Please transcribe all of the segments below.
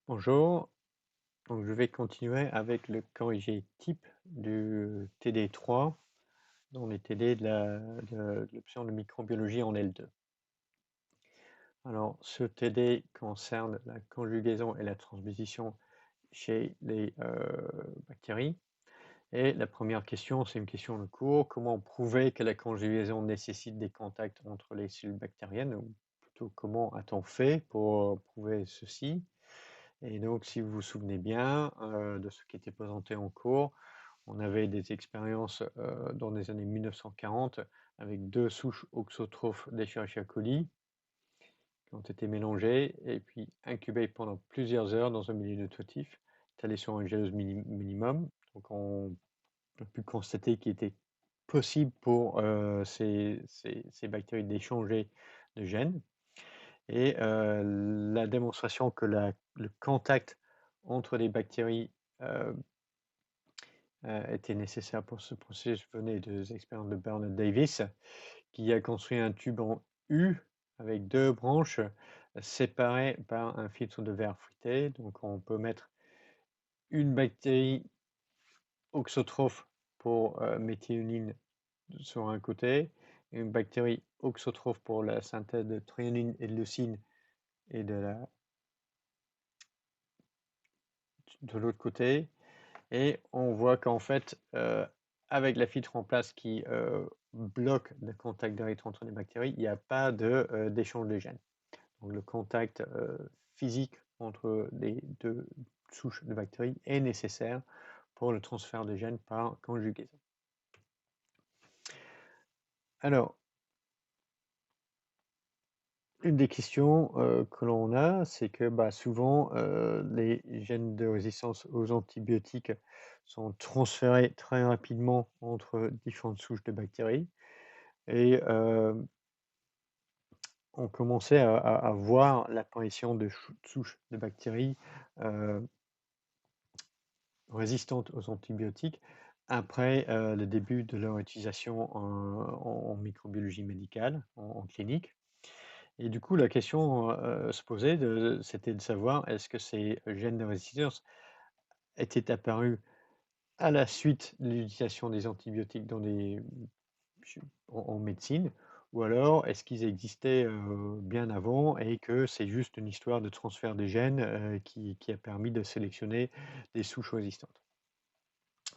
Bonjour, donc je vais continuer avec le corrigé type du TD3 dans les TD de l'option de microbiologie en L2. Alors, ce TD concerne la conjugaison et la transposition chez les bactéries. Et la première question, c'est une question de cours. Comment prouver que la conjugaison nécessite des contacts entre les cellules bactériennes, ou plutôt comment a-t-on fait pour prouver ceci? Et donc, si vous vous souvenez bien de ce qui était présenté en cours, on avait des expériences dans les années 1940 avec deux souches auxotrophes d'Escherichia coli qui ont été mélangées et puis incubées pendant plusieurs heures dans un milieu nutritif, étalées sur une gélose minimum. Donc, on a pu constater qu'il était possible pour ces bactéries d'échanger de gènes. Et la démonstration que le contact entre les bactéries euh, était nécessaire pour ce processus venait des expériences de Bernard Davis, qui a construit un tube en U avec deux branches séparées par un filtre de verre fruité. Donc on peut mettre une bactérie auxotrophe pour méthionine sur un côté, et une bactérie auxotrophe pour la synthèse de thréonine et de leucine et de l'autre côté. Et on voit qu'en fait, avec la filtre en place qui bloque le contact direct entre les bactéries, il n'y a pas d'échange de gènes. Donc le contact physique entre les deux souches de bactéries est nécessaire pour le transfert de gènes par conjugaison. Alors, une des questions que l'on a, c'est que souvent les gènes de résistance aux antibiotiques sont transférés très rapidement entre différentes souches de bactéries. Et on commençait à voir l'apparition de souches de bactéries résistantes aux antibiotiques après le début de leur utilisation en microbiologie médicale, en clinique. Et du coup, la question se posait, c'était de savoir est-ce que ces gènes de résistance étaient apparus à la suite de l'utilisation des antibiotiques en médecine, ou alors est-ce qu'ils existaient bien avant et que c'est juste une histoire de transfert des gènes qui a permis de sélectionner des souches résistantes.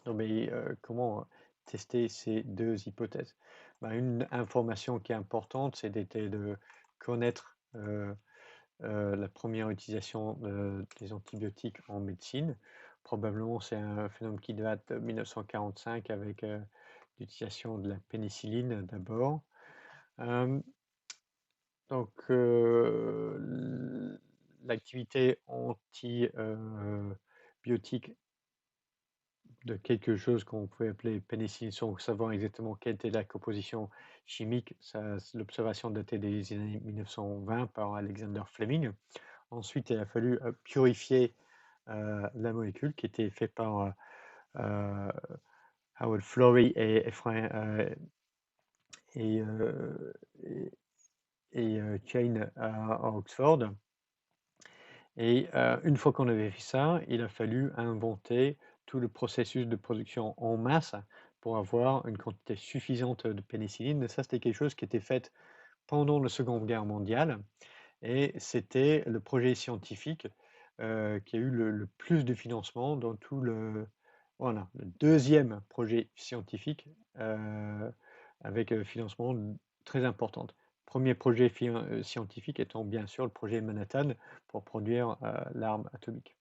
Non, mais comment tester ces deux hypothèses? Une information qui est importante, c'était de connaître la première utilisation des antibiotiques en médecine. Probablement, c'est un phénomène qui date de 1945 avec l'utilisation de la pénicilline d'abord. Donc, l'activité antibiotique de quelque chose qu'on pouvait appeler pénicilline sans savoir exactement quelle était la composition chimique, l'observation datait des années 1920 par Alexander Fleming. Ensuite, il a fallu purifier la molécule qui était faite par Howard Florey et, Kane à Oxford. Et une fois qu'on avait fait ça, il a fallu inventer tout le processus de production en masse pour avoir une quantité suffisante de pénicilline. Ça, c'était quelque chose qui était fait pendant la Seconde Guerre mondiale. Et c'était le projet scientifique qui a eu le plus de financement dans voilà, le deuxième projet scientifique avec un financement très important. Premier projet scientifique étant bien sûr le projet Manhattan pour produire l'arme atomique.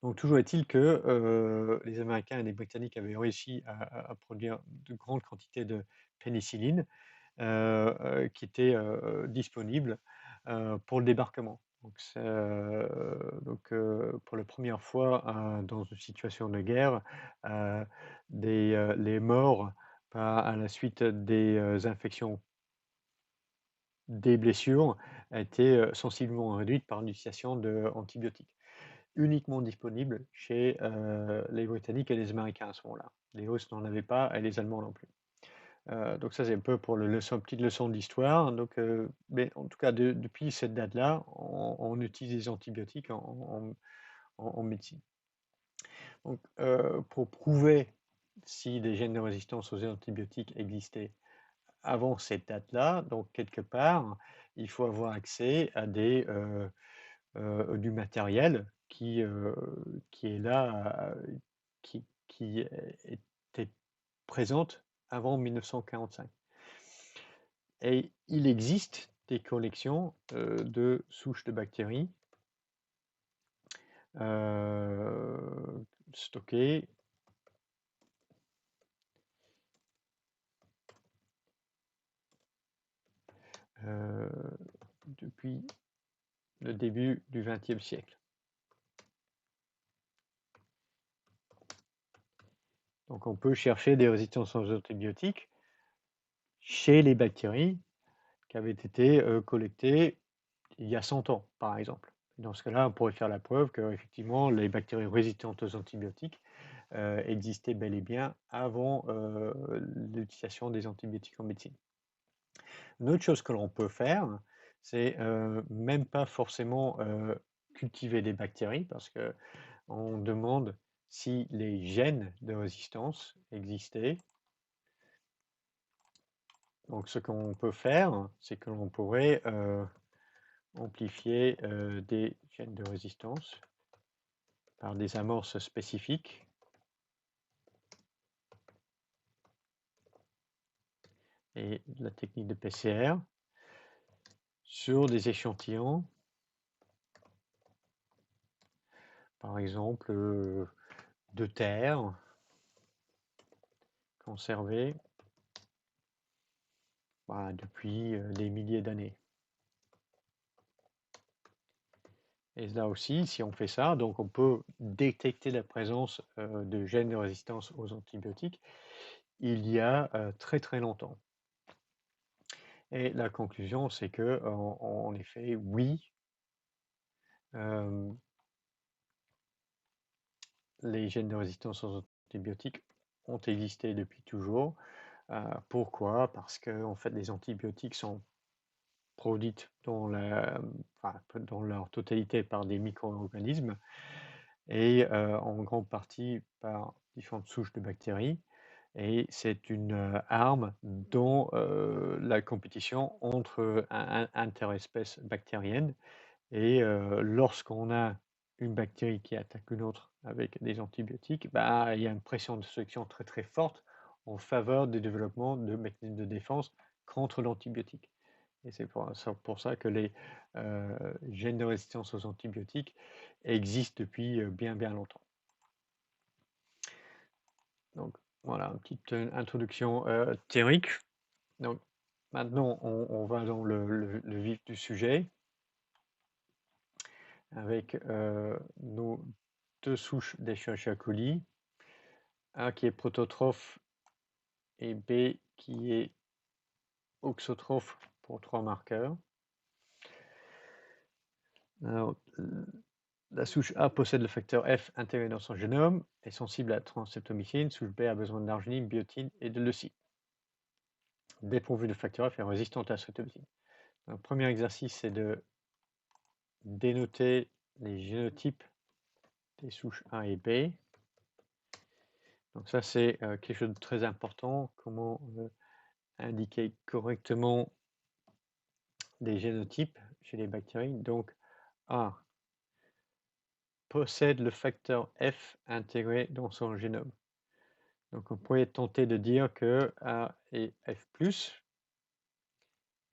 Donc toujours est-il que les Américains et les Britanniques avaient réussi à produire de grandes quantités de pénicilline qui étaient disponibles pour le débarquement. Pour la première fois dans une situation de guerre, euh, les morts à la suite des infections, des blessures, étaient sensiblement réduites par l'utilisation d'antibiotiques, uniquement disponibles chez les Britanniques et les Américains à ce moment-là. Les Russes n'en avaient pas et les Allemands non plus. Donc ça, c'est un peu pour petite leçon d'histoire. Donc, mais en tout cas, depuis cette date-là, on utilise des antibiotiques en médecine. Donc, pour prouver si des gènes de résistance aux antibiotiques existaient avant cette date-là, donc quelque part, il faut avoir accès à du matériel qui est là, qui était présente avant 1945. Et il existe des collections de souches de bactéries stockées depuis le début du XXe siècle. Donc on peut chercher des résistances aux antibiotiques chez les bactéries qui avaient été collectées il y a 100 ans, par exemple. Dans ce cas-là, on pourrait faire la preuve que effectivement les bactéries résistantes aux antibiotiques existaient bel et bien avant l'utilisation des antibiotiques en médecine. Une autre chose que l'on peut faire, c'est même pas forcément cultiver des bactéries, parce que on demande si les gènes de résistance existaient. Donc ce qu'on peut faire, c'est que l'on pourrait amplifier des gènes de résistance par des amorces spécifiques. Et la technique de PCR sur des échantillons, par exemple de terre conservée depuis des milliers d'années. Et là aussi, si on fait ça, donc on peut détecter la présence de gènes de résistance aux antibiotiques il y a très très longtemps. Et la conclusion, c'est que en effet, oui, les gènes de résistance aux antibiotiques ont existé depuis toujours. Pourquoi? Parce que en fait, les antibiotiques sont produites dans leur totalité par des micro-organismes et en grande partie par différentes souches de bactéries. Et c'est une arme dans la compétition entre interespèces bactériennes. Et lorsqu'on a une bactérie qui attaque une autre avec des antibiotiques, il y a une pression de sélection très très forte en faveur du développement de mécanismes de défense contre l'antibiotique. Et c'est pour ça que les gènes de résistance aux antibiotiques existent depuis bien bien longtemps. Donc voilà, une petite introduction théorique. Donc maintenant, on va dans le vif du sujet avec nos deux souches d'Escherichia coli, A qui est prototrophe et B qui est auxotrophe pour 3 marqueurs. Alors, la souche A possède le facteur F intégré dans son génome, est sensible à la transstreptomycine. Souche B a besoin d'arginine, biotine et de leucine. Dépourvue de facteur F est résistante à la streptomycine. Le premier exercice, c'est de dénoter les génotypes des souches A et B. Donc ça, c'est quelque chose de très important, comment indiquer correctement des génotypes chez les bactéries. Donc A possède le facteur F intégré dans son génome. Donc on pourrait tenter de dire que A est F+,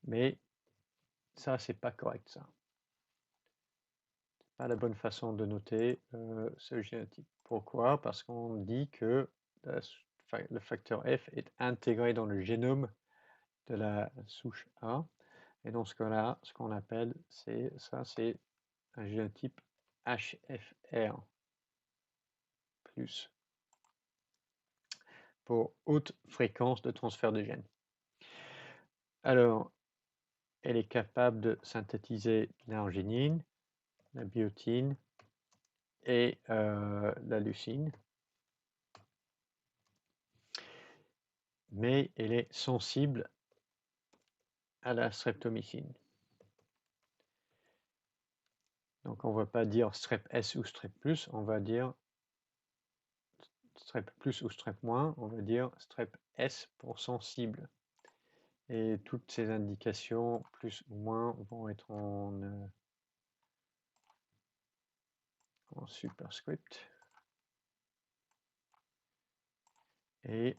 mais ça, c'est pas correct, ça. C'est pas la bonne façon de noter ce génotype. Pourquoi? Parce qu'on dit que le facteur F est intégré dans le génome de la souche A. Et dans ce cas-là, ce qu'on appelle, c'est un génotype HFR+, pour haute fréquence de transfert de gènes. Alors, elle est capable de synthétiser l'arginine, la biotine et la leucine. mais elle est sensible à la streptomycine. Donc on ne va pas dire strep S ou strep plus, on va dire strep plus ou strep moins, on va dire strep S pour sensible. Et toutes ces indications, plus ou moins, vont être en superscript. Et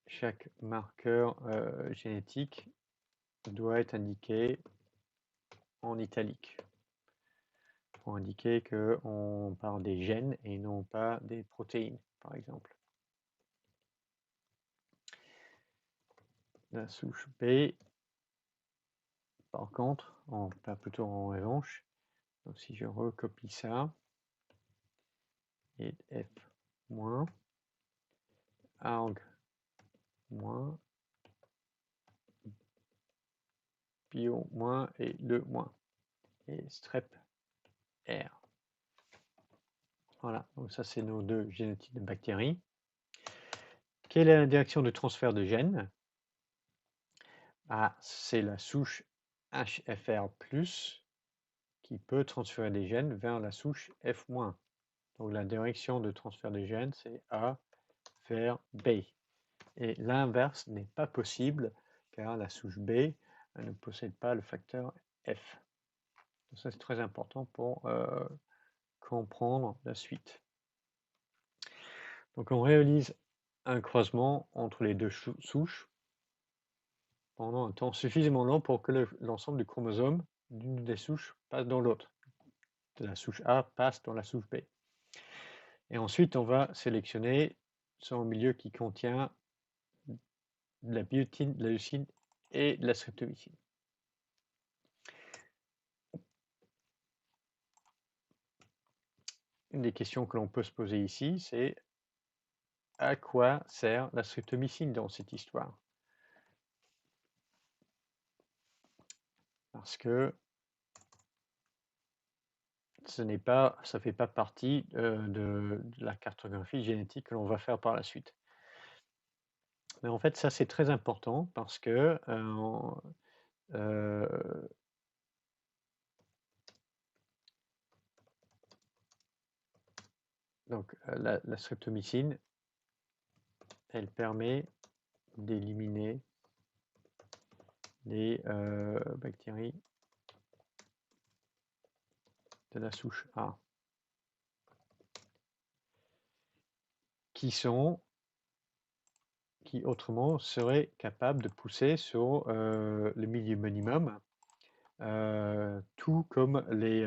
chaque marqueur génétique doit être indiqué en italique pour indiquer qu'on parle des gènes et non pas des protéines, par exemple. La souche B, par contre, plutôt en revanche, donc si je recopie ça, et F moins, ARG moins, bio moins et le moins, et strep R. Voilà, donc ça c'est nos deux génotypes de bactéries. Quelle est la direction de transfert de gènes? C'est la souche HFR+, qui peut transférer des gènes vers la souche F-. Donc la direction de transfert des gènes, c'est A vers B. Et l'inverse n'est pas possible, car la souche B ne possède pas le facteur F. Donc ça, c'est très important pour comprendre la suite. Donc on réalise un croisement entre les deux souches pendant un temps suffisamment long pour que l'ensemble du chromosome d'une des souches passe dans l'autre. De la souche A passe dans la souche B. Et ensuite, on va sélectionner son milieu qui contient de la biotine, de la leucine et de la streptomycine. Une des questions que l'on peut se poser ici, c'est à quoi sert la streptomycine dans cette histoire? Parce que ça ne fait pas partie de la cartographie génétique que l'on va faire par la suite. Mais en fait, ça c'est très important parce que donc la streptomycine, elle permet d'éliminer les bactéries de la souche A qui autrement seraient capables de pousser sur le milieu minimum, tout comme les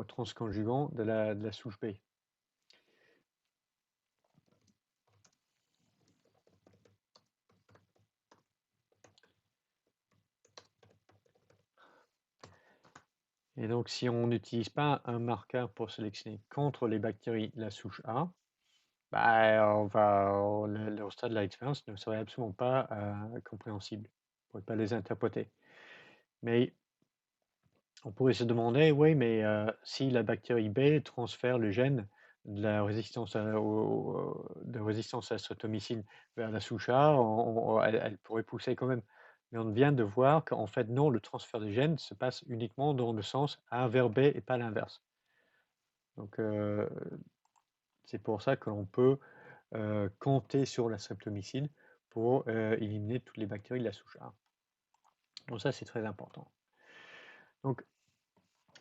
transconjugants de la souche B. Et donc, si on n'utilise pas un marqueur pour sélectionner contre les bactéries de la souche A, le stade de l'expérience ne serait absolument pas compréhensible. On ne pourrait pas les interpréter. Mais on pourrait se demander, oui, mais si la bactérie B transfère le gène de la résistance à la streptomycine vers la souche A, elle pourrait pousser quand même. Mais on vient de voir qu'en fait, non, le transfert de gènes se passe uniquement dans le sens A vers B et pas l'inverse. Donc, c'est pour ça que l'on peut compter sur la streptomycine pour éliminer toutes les bactéries de la souche A. Donc ça, c'est très important. Donc,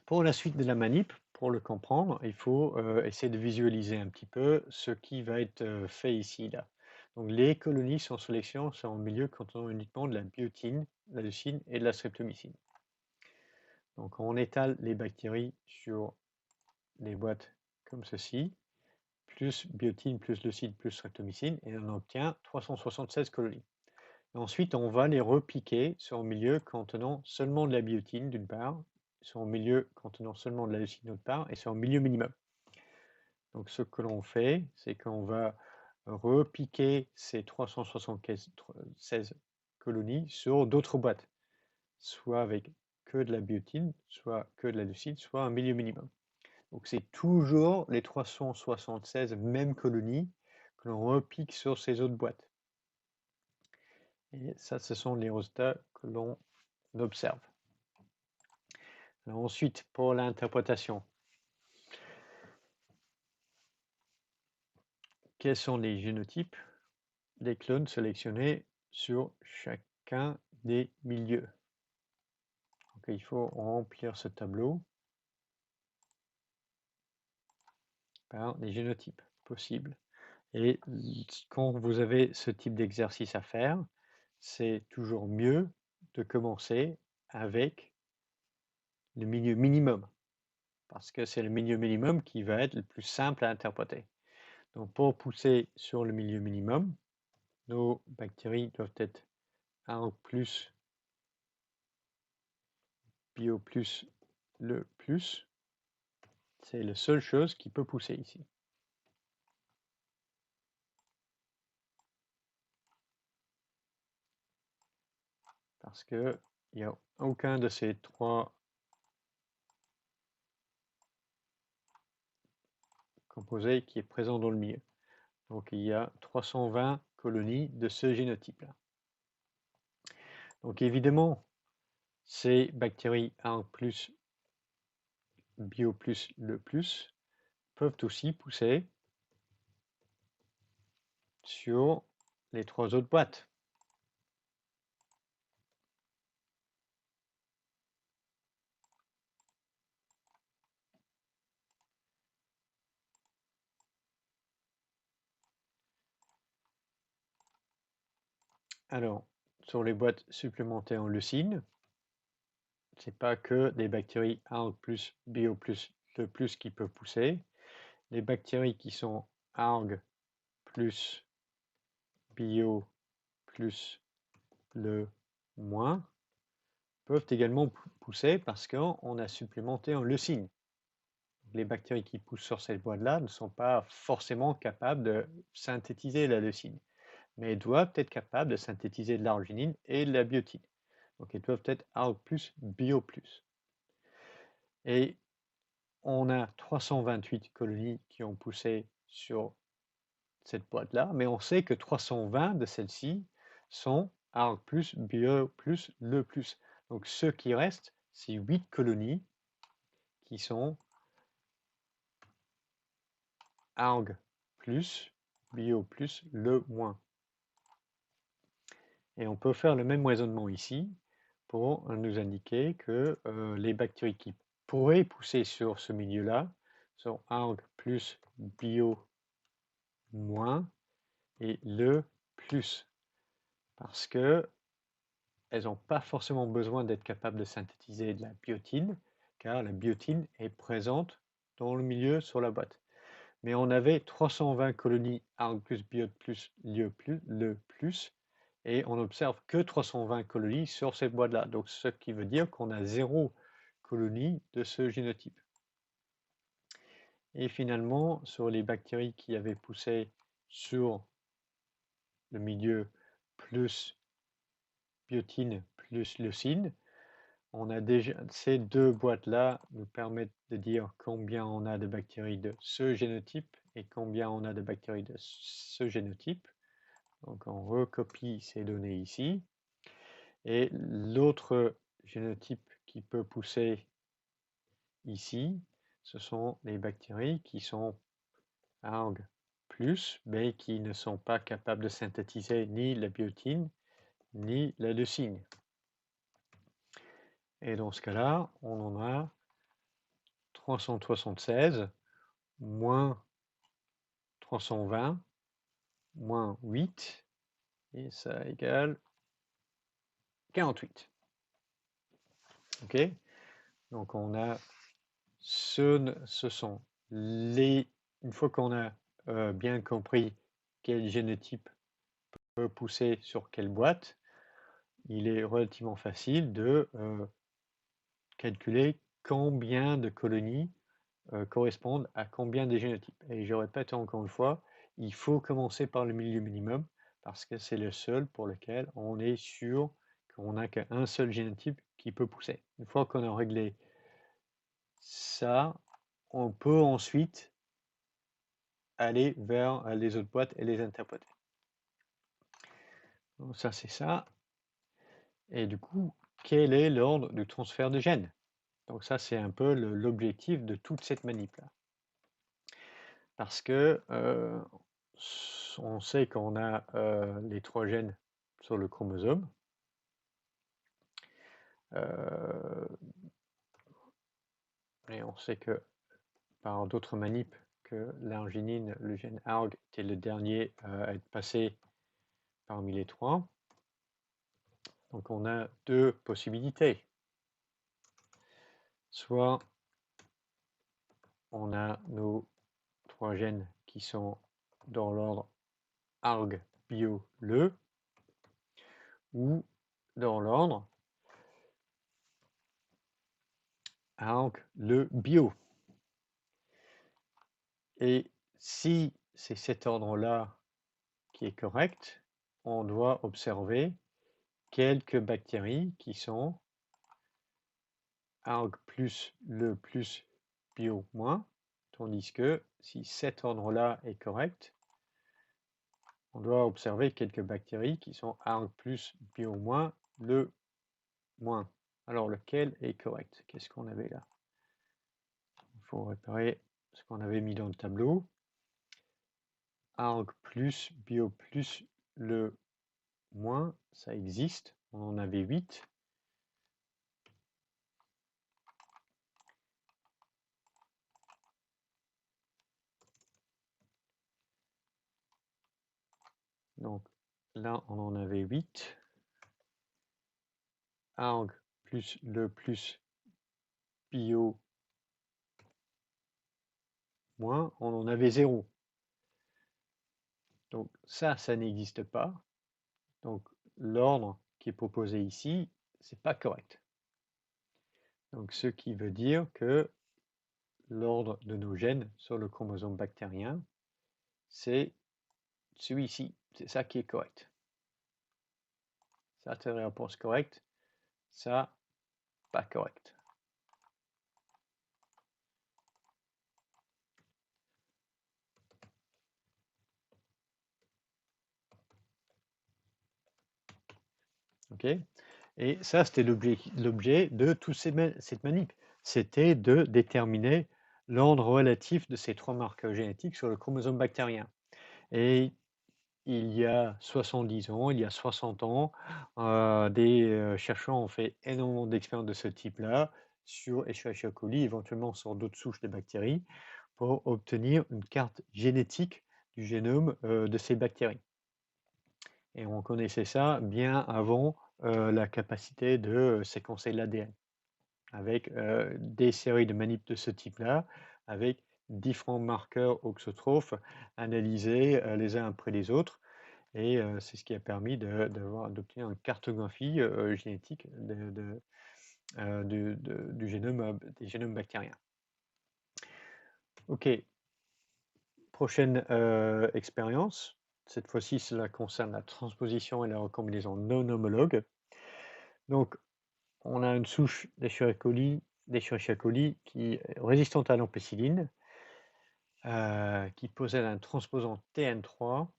pour la suite de la manip, pour le comprendre, il faut essayer de visualiser un petit peu ce qui va être fait ici, là. Donc, les colonies sans sélection sont en milieu contenant uniquement de la biotine, de la leucine et de la streptomycine. Donc, on étale les bactéries sur des boîtes comme ceci, plus biotine, plus leucine, plus streptomycine, et on obtient 376 colonies. Et ensuite, on va les repiquer sur un milieu contenant seulement de la biotine, d'une part, sur un milieu contenant seulement de la leucine, d'autre part, et sur un milieu minimum. Donc, ce que l'on fait, c'est qu'on va repiquer ces 376 colonies sur d'autres boîtes, soit avec que de la biotine, soit que de la leucine, soit un milieu minimum. Donc, c'est toujours les 376 mêmes colonies que que l'on repique sur ces autres boîtes. Et ça, ce sont les résultats que l'on observe. Alors ensuite, pour l'interprétation, quels sont les génotypes des clones sélectionnés sur chacun des milieux? Donc, il faut remplir ce tableau par les génotypes possibles. Et quand vous avez ce type d'exercice à faire, c'est toujours mieux de commencer avec le milieu minimum, parce que c'est le milieu minimum qui va être le plus simple à interpréter. Donc pour pousser sur le milieu minimum, nos bactéries doivent être ARG+, Bio+, le plus. C'est la seule chose qui peut pousser ici. Parce qu'il n'y a aucun de ces trois composés qui est présent dans le milieu. Donc il y a 320 colonies de ce génotype-là. Donc évidemment, ces bactéries ARG+, Bio+, le plus peuvent aussi pousser sur les trois autres boîtes. Alors, sur les boîtes supplémentaires en leucine, c'est pas que des bactéries ARG+, Bio+, le plus qui peuvent pousser. Les bactéries qui sont ARG+, Bio+, le moins peuvent également pousser parce qu'on a supplémenté en leucine. Les bactéries qui poussent sur cette boîte-là ne sont pas forcément capables de synthétiser la leucine, mais elles doivent être capables de synthétiser de l'arginine et de la biotine. Donc elles doivent être ARG+, Bio+. Et on a 328 colonies qui ont poussé sur cette boîte-là, mais on sait que 320 de celles-ci sont ARG+, Bio+, le plus. Donc ce qui reste, c'est 8 colonies qui sont ARG+, Bio+, le moins. Et on peut faire le même raisonnement ici pour nous indiquer que les bactéries qui pourraient pousser sur ce milieu-là sont ARG+, Bio-, et le plus, parce que elles n'ont pas forcément besoin d'être capables de synthétiser de la biotine, car la biotine est présente dans le milieu sur la boîte. Mais on avait 320 colonies ARG+, Bio+, le plus, et on observe que 320 colonies sur cette boîte-là. Donc, ce qui veut dire qu'on a 0 colonie de ce génotype. Et finalement, sur les bactéries qui avaient poussé sur le milieu plus biotine plus leucine, on a déjà ces deux boîtes-là nous permettent de dire combien on a de bactéries de ce génotype et combien on a de bactéries de ce génotype. Donc on recopie ces données ici. Et l'autre génotype qui peut pousser ici, ce sont les bactéries qui sont ARG+, mais qui ne sont pas capables de synthétiser ni la biotine ni la leucine. Et dans ce cas-là, on en a 376 moins 320 moins 8, et ça égale 48. Ok, donc on a ce sont les, une fois qu'on a bien compris quel génotype peut pousser sur quelle boîte, il est relativement facile de calculer combien de colonies correspondent à combien de génotypes. Et je répète encore une fois, il faut commencer par le milieu minimum parce que c'est le seul pour lequel on est sûr qu'on n'a qu'un seul génotype qui peut pousser. Une fois qu'on a réglé ça, on peut ensuite aller vers les autres boîtes et les interpréter. Donc ça, c'est ça. Et du coup, quel est l'ordre du transfert de gènes? Donc ça, c'est un peu l'objectif de toute cette manip-là. Parce que on sait qu'on a les 3 gènes sur le chromosome. Et on sait que par d'autres manips que l'arginine, le gène ARG, était le dernier à être passé parmi les 3. Donc on a 2 possibilités. Soit on a nos 3 gènes qui sont dans l'ordre ARG, bio, le, ou dans l'ordre ARG, le, bio. Et si c'est cet ordre-là qui est correct, on doit observer quelques bactéries qui sont ARG plus le plus bio moins, tandis que si cet ordre-là est correct, on doit observer quelques bactéries qui sont ARG plus bio moins le moins. Alors lequel est correct? Qu'est-ce qu'on avait là? Il faut réparer ce qu'on avait mis dans le tableau. ARG plus bio plus le moins, ça existe, on en avait 8. Donc là, on en avait 8. ARG plus le plus bio moins, on en avait 0. Donc ça n'existe pas. Donc l'ordre qui est proposé ici, c'est pas correct. Donc ce qui veut dire que l'ordre de nos gènes sur le chromosome bactérien, c'est celui-ci. C'est ça qui est correct. Ça, c'est la réponse correcte. Ça, pas correct. OK? Et ça, c'était l'objet de toute cette manip. C'était de déterminer l'ordre relatif de ces 3 marqueurs génétiques sur le chromosome bactérien. Et il y a 70 ans, il y a 60 ans, des chercheurs ont fait énormément d'expériences de ce type-là sur Escherichia coli, éventuellement sur d'autres souches de bactéries, pour obtenir une carte génétique du génome de ces bactéries. Et on connaissait ça bien avant la capacité de séquencer l'ADN, avec des séries de manip de ce type-là, avec différents marqueurs auxotrophes analysés les uns après les autres. Et c'est ce qui a permis d'obtenir une cartographie génétique du génome, des génomes bactériens. OK. Prochaine expérience. Cette fois-ci, cela concerne la transposition et la recombinaison non homologue. Donc, on a une souche d'Escherichia coli qui est résistante à l'ampicilline, qui possède un transposant TN3.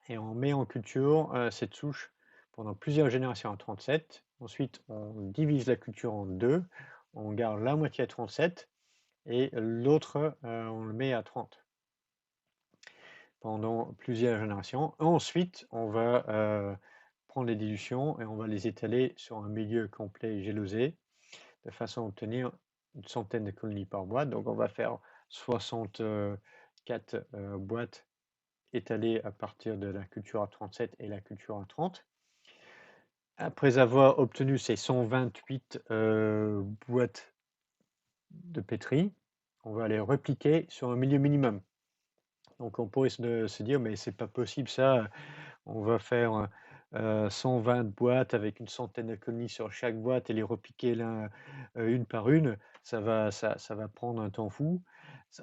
Et on met en culture cette souche pendant plusieurs générations à 37. Ensuite, on divise la culture en 2. On garde la moitié à 37 et l'autre, on le met à 30 pendant plusieurs générations. Ensuite, on va prendre les dilutions et on va les étaler sur un milieu complet gélosé de façon à obtenir une centaine de colonies par boîte. Donc, on va faire 64 boîtes étalées à partir de la culture à 37 et la culture à 30. Après avoir obtenu ces 128 boîtes de pétri, on va les repliquer sur un milieu minimum. Donc on pourrait se dire, mais c'est pas possible ça, on va faire 120 boîtes avec une centaine de colonies sur chaque boîte et les repiquer une par une, ça va prendre un temps fou.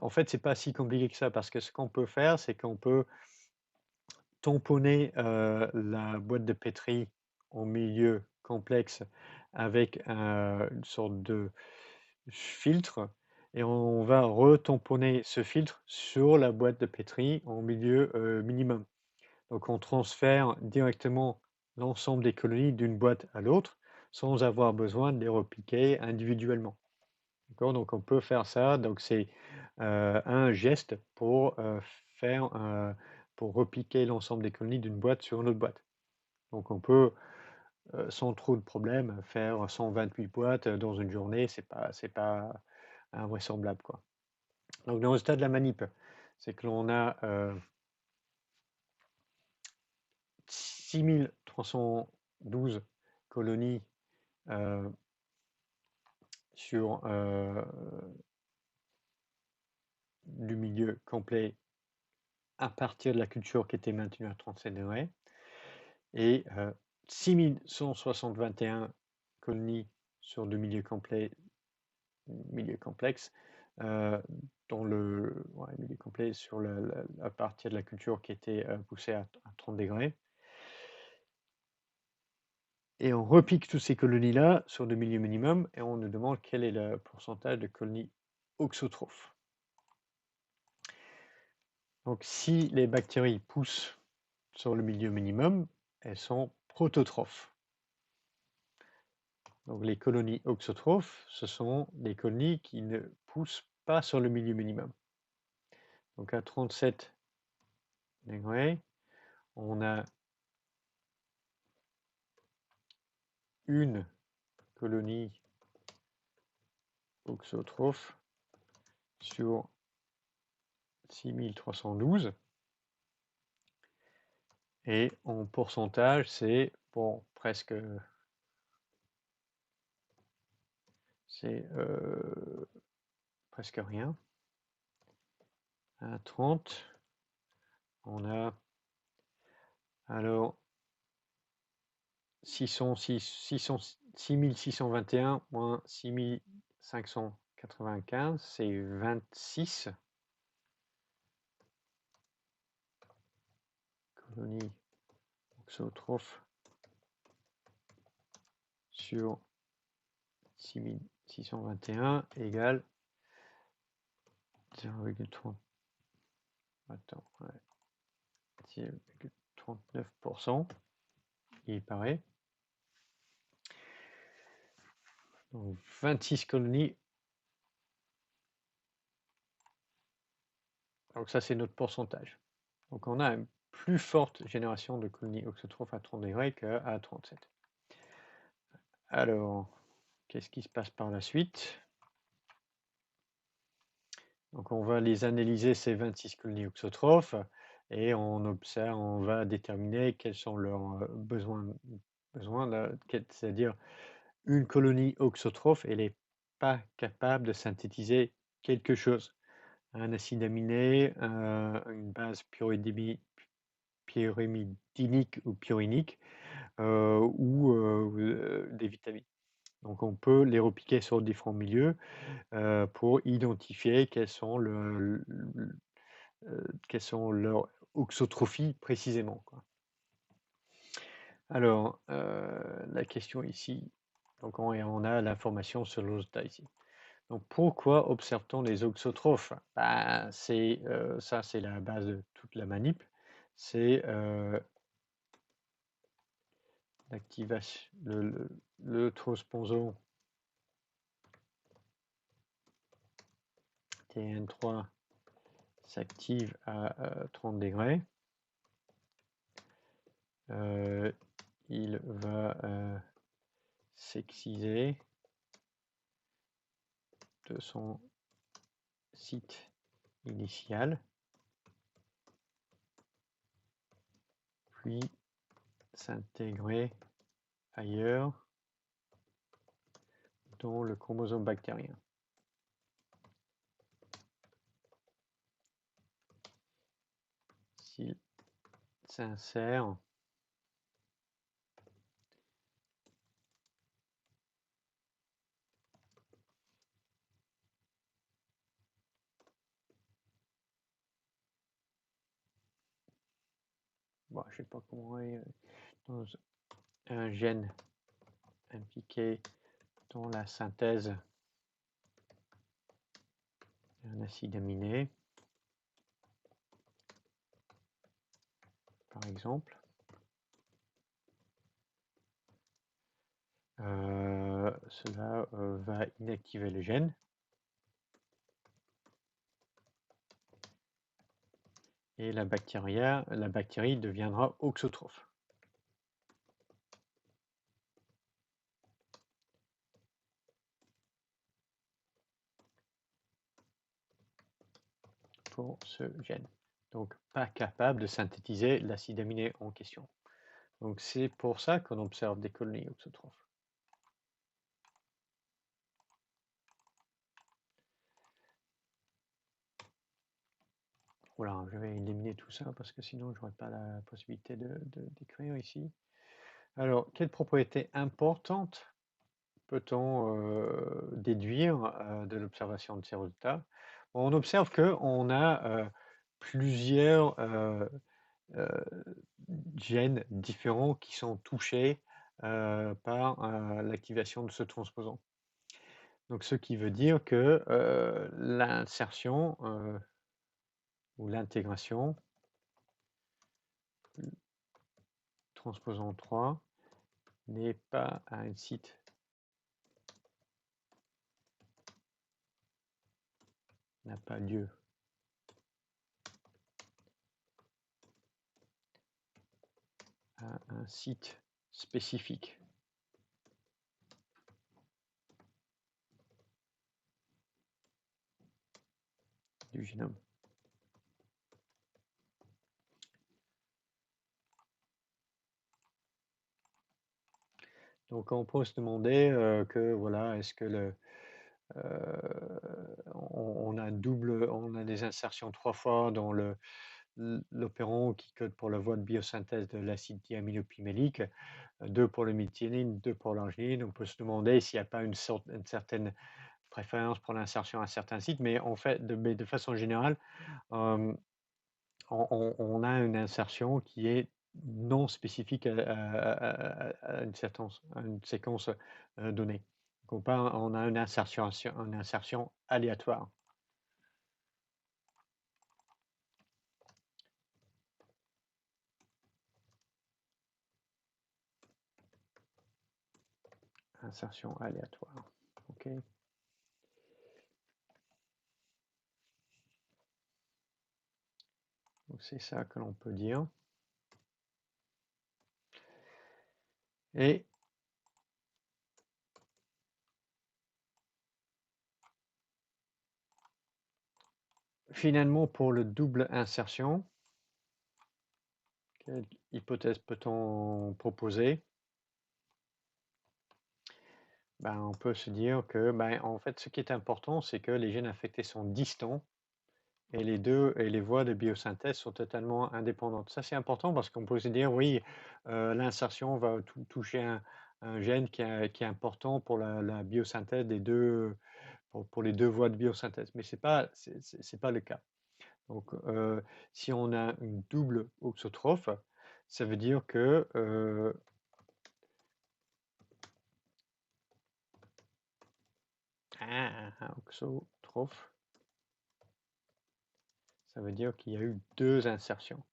En fait, c'est pas si compliqué que ça, parce que ce qu'on peut faire, c'est qu'on peut tamponner la boîte de pétri en milieu complexe avec une sorte de filtre, et on va retamponner ce filtre sur la boîte de pétri en milieu minimum. Donc on transfère directement l'ensemble des colonies d'une boîte à l'autre sans avoir besoin de les repiquer individuellement. D'accord? Donc on peut faire ça. Donc c'est un geste pour pour repiquer l'ensemble des colonies d'une boîte sur une autre boîte. Donc on peut sans trop de problèmes faire 128 boîtes dans une journée. C'est pas invraisemblable, quoi. Donc dans le stade de la manip, c'est que l'on a 6312 colonies sur du milieu complet à partir de la culture qui était maintenue à 37 degrés et 6121 colonies sur du milieu complet, milieu complexe, dans le milieu complet sur à partir de la culture qui était poussée à 30 degrés. Et on repique toutes ces colonies-là sur le milieu minimum et on nous demande quel est le pourcentage de colonies auxotrophes. Donc si les bactéries poussent sur le milieu minimum, elles sont prototrophes. Donc les colonies auxotrophes, ce sont des colonies qui ne poussent pas sur le milieu minimum. Donc à 37 degrés, on a une colonie auxotrophe sur 6312. Et en pourcentage, c'est bon, presque, c'est presque rien. À 30, on a alors 6621 moins 6595, c'est 26 colonies auxotrophes sur 6621 égale 0,30. Attends, ouais. 0,39%, il paraît. Donc 26 colonies. Donc ça, c'est notre pourcentage. Donc on a une plus forte génération de colonies auxotrophes à 30 degrés qu'à 37. Alors, qu'est-ce qui se passe par la suite? Donc on va les analyser, ces 26 colonies auxotrophes, et on observe, on va déterminer quels sont leurs besoins, c'est-à-dire une colonie auxotrophe, elle n'est pas capable de synthétiser quelque chose. Un acide aminé, une base pyrimidinique ou purinique, ou des vitamines. Donc on peut les repiquer sur différents milieux pour identifier quelles sont leurs auxotrophies précisément, quoi. Alors, la question ici, donc on a l'information sur l'osda ici. Donc pourquoi observe-t-on les auxotrophes? Ça c'est la base de toute la manip. C'est l'activation, le transposon TN3 s'active à 30 degrés. Il va s'exciser de son site initial, puis s'intégrer ailleurs dans le chromosome bactérien. S'il s'insère bon, je sais pas comment dans un gène impliqué dans la synthèse un acide aminé, par exemple. Cela va inactiver le gène et la bactérie deviendra auxotrophe. Pour ce gène. Donc pas capable de synthétiser l'acide aminé en question. Donc c'est pour ça qu'on observe des colonies auxotrophes. Voilà, je vais éliminer tout ça parce que sinon je n'aurai pas la possibilité d'écrire ici. Alors, quelles propriétés importantes peut-on déduire de l'observation de ces résultats? On observe qu'on a plusieurs gènes différents qui sont touchés par l'activation de ce transposant. Donc, ce qui veut dire que l'insertion ou l'intégration, transposant 3, n'est pas à un site n'a pas lieu. À un site spécifique. Du génome. Donc on peut se demander que voilà, est-ce que on a des insertions 3 fois dans l'opéron qui code pour la voie de biosynthèse de l'acide diaminopimélique, 2 pour le méthionine, 2 pour l'arginine. On peut se demander s'il n'y a pas une certaine préférence pour l'insertion à certains sites, mais en fait, mais de façon générale, on a une insertion qui est non spécifique à une séquence donnée. Donc on a une insertion aléatoire. Insertion aléatoire. OK. Donc c'est ça que l'on peut dire. Et finalement, pour le double insertion, quelle hypothèse peut-on proposer? Ben, on peut se dire que, ben, en fait, ce qui est important, c'est que les gènes affectés sont distants et les voies de biosynthèse sont totalement indépendantes. Ça, c'est important parce qu'on peut se dire, oui, l'insertion va toucher un gène qui est important pour la biosynthèse pour les deux voies de biosynthèse. Mais c'est pas le cas. Donc, si on a une double auxotrophe, ça veut dire que un auxotrophe, ça veut dire qu'il y a eu 2 insertions,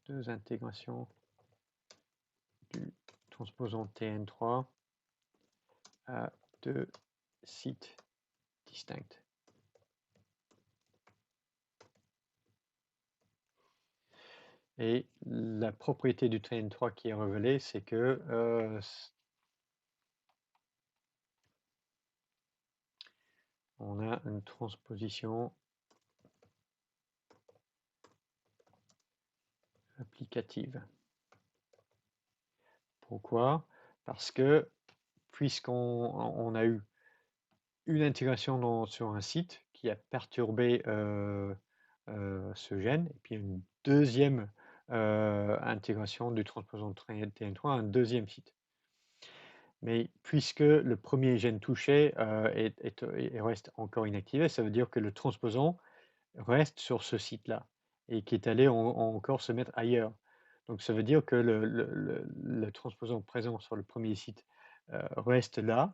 2 intégrations du transposant TN3 à 2 sites distincts. Et la propriété du TN3 qui est révélée, c'est que on a une transposition applicative. Pourquoi? Parce que puisqu'on a eu une intégration sur un site qui a perturbé ce gène, et puis une deuxième intégration du transposant TN3 à un deuxième site. Mais puisque le premier gène touché reste encore inactivé, ça veut dire que le transposant reste sur ce site-là et qui est allé encore se mettre ailleurs. Donc ça veut dire que le transposant présent sur le premier site reste là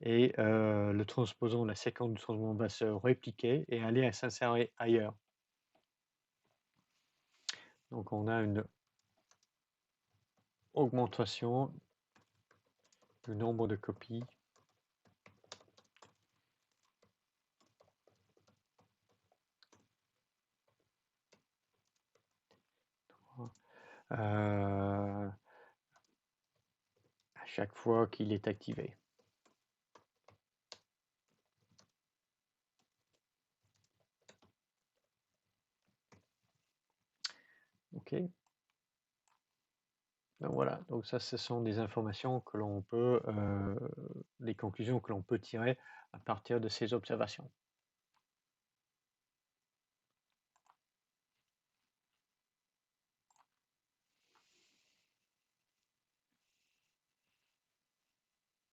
et le transposant, la séquence du transposant va se répliquer et aller s'insérer ailleurs. Donc on a une augmentation du nombre de copies à chaque fois qu'il est activé. OK. Donc voilà, donc ça, ce sont des informations que l'on peut, des conclusions que l'on peut tirer à partir de ces observations.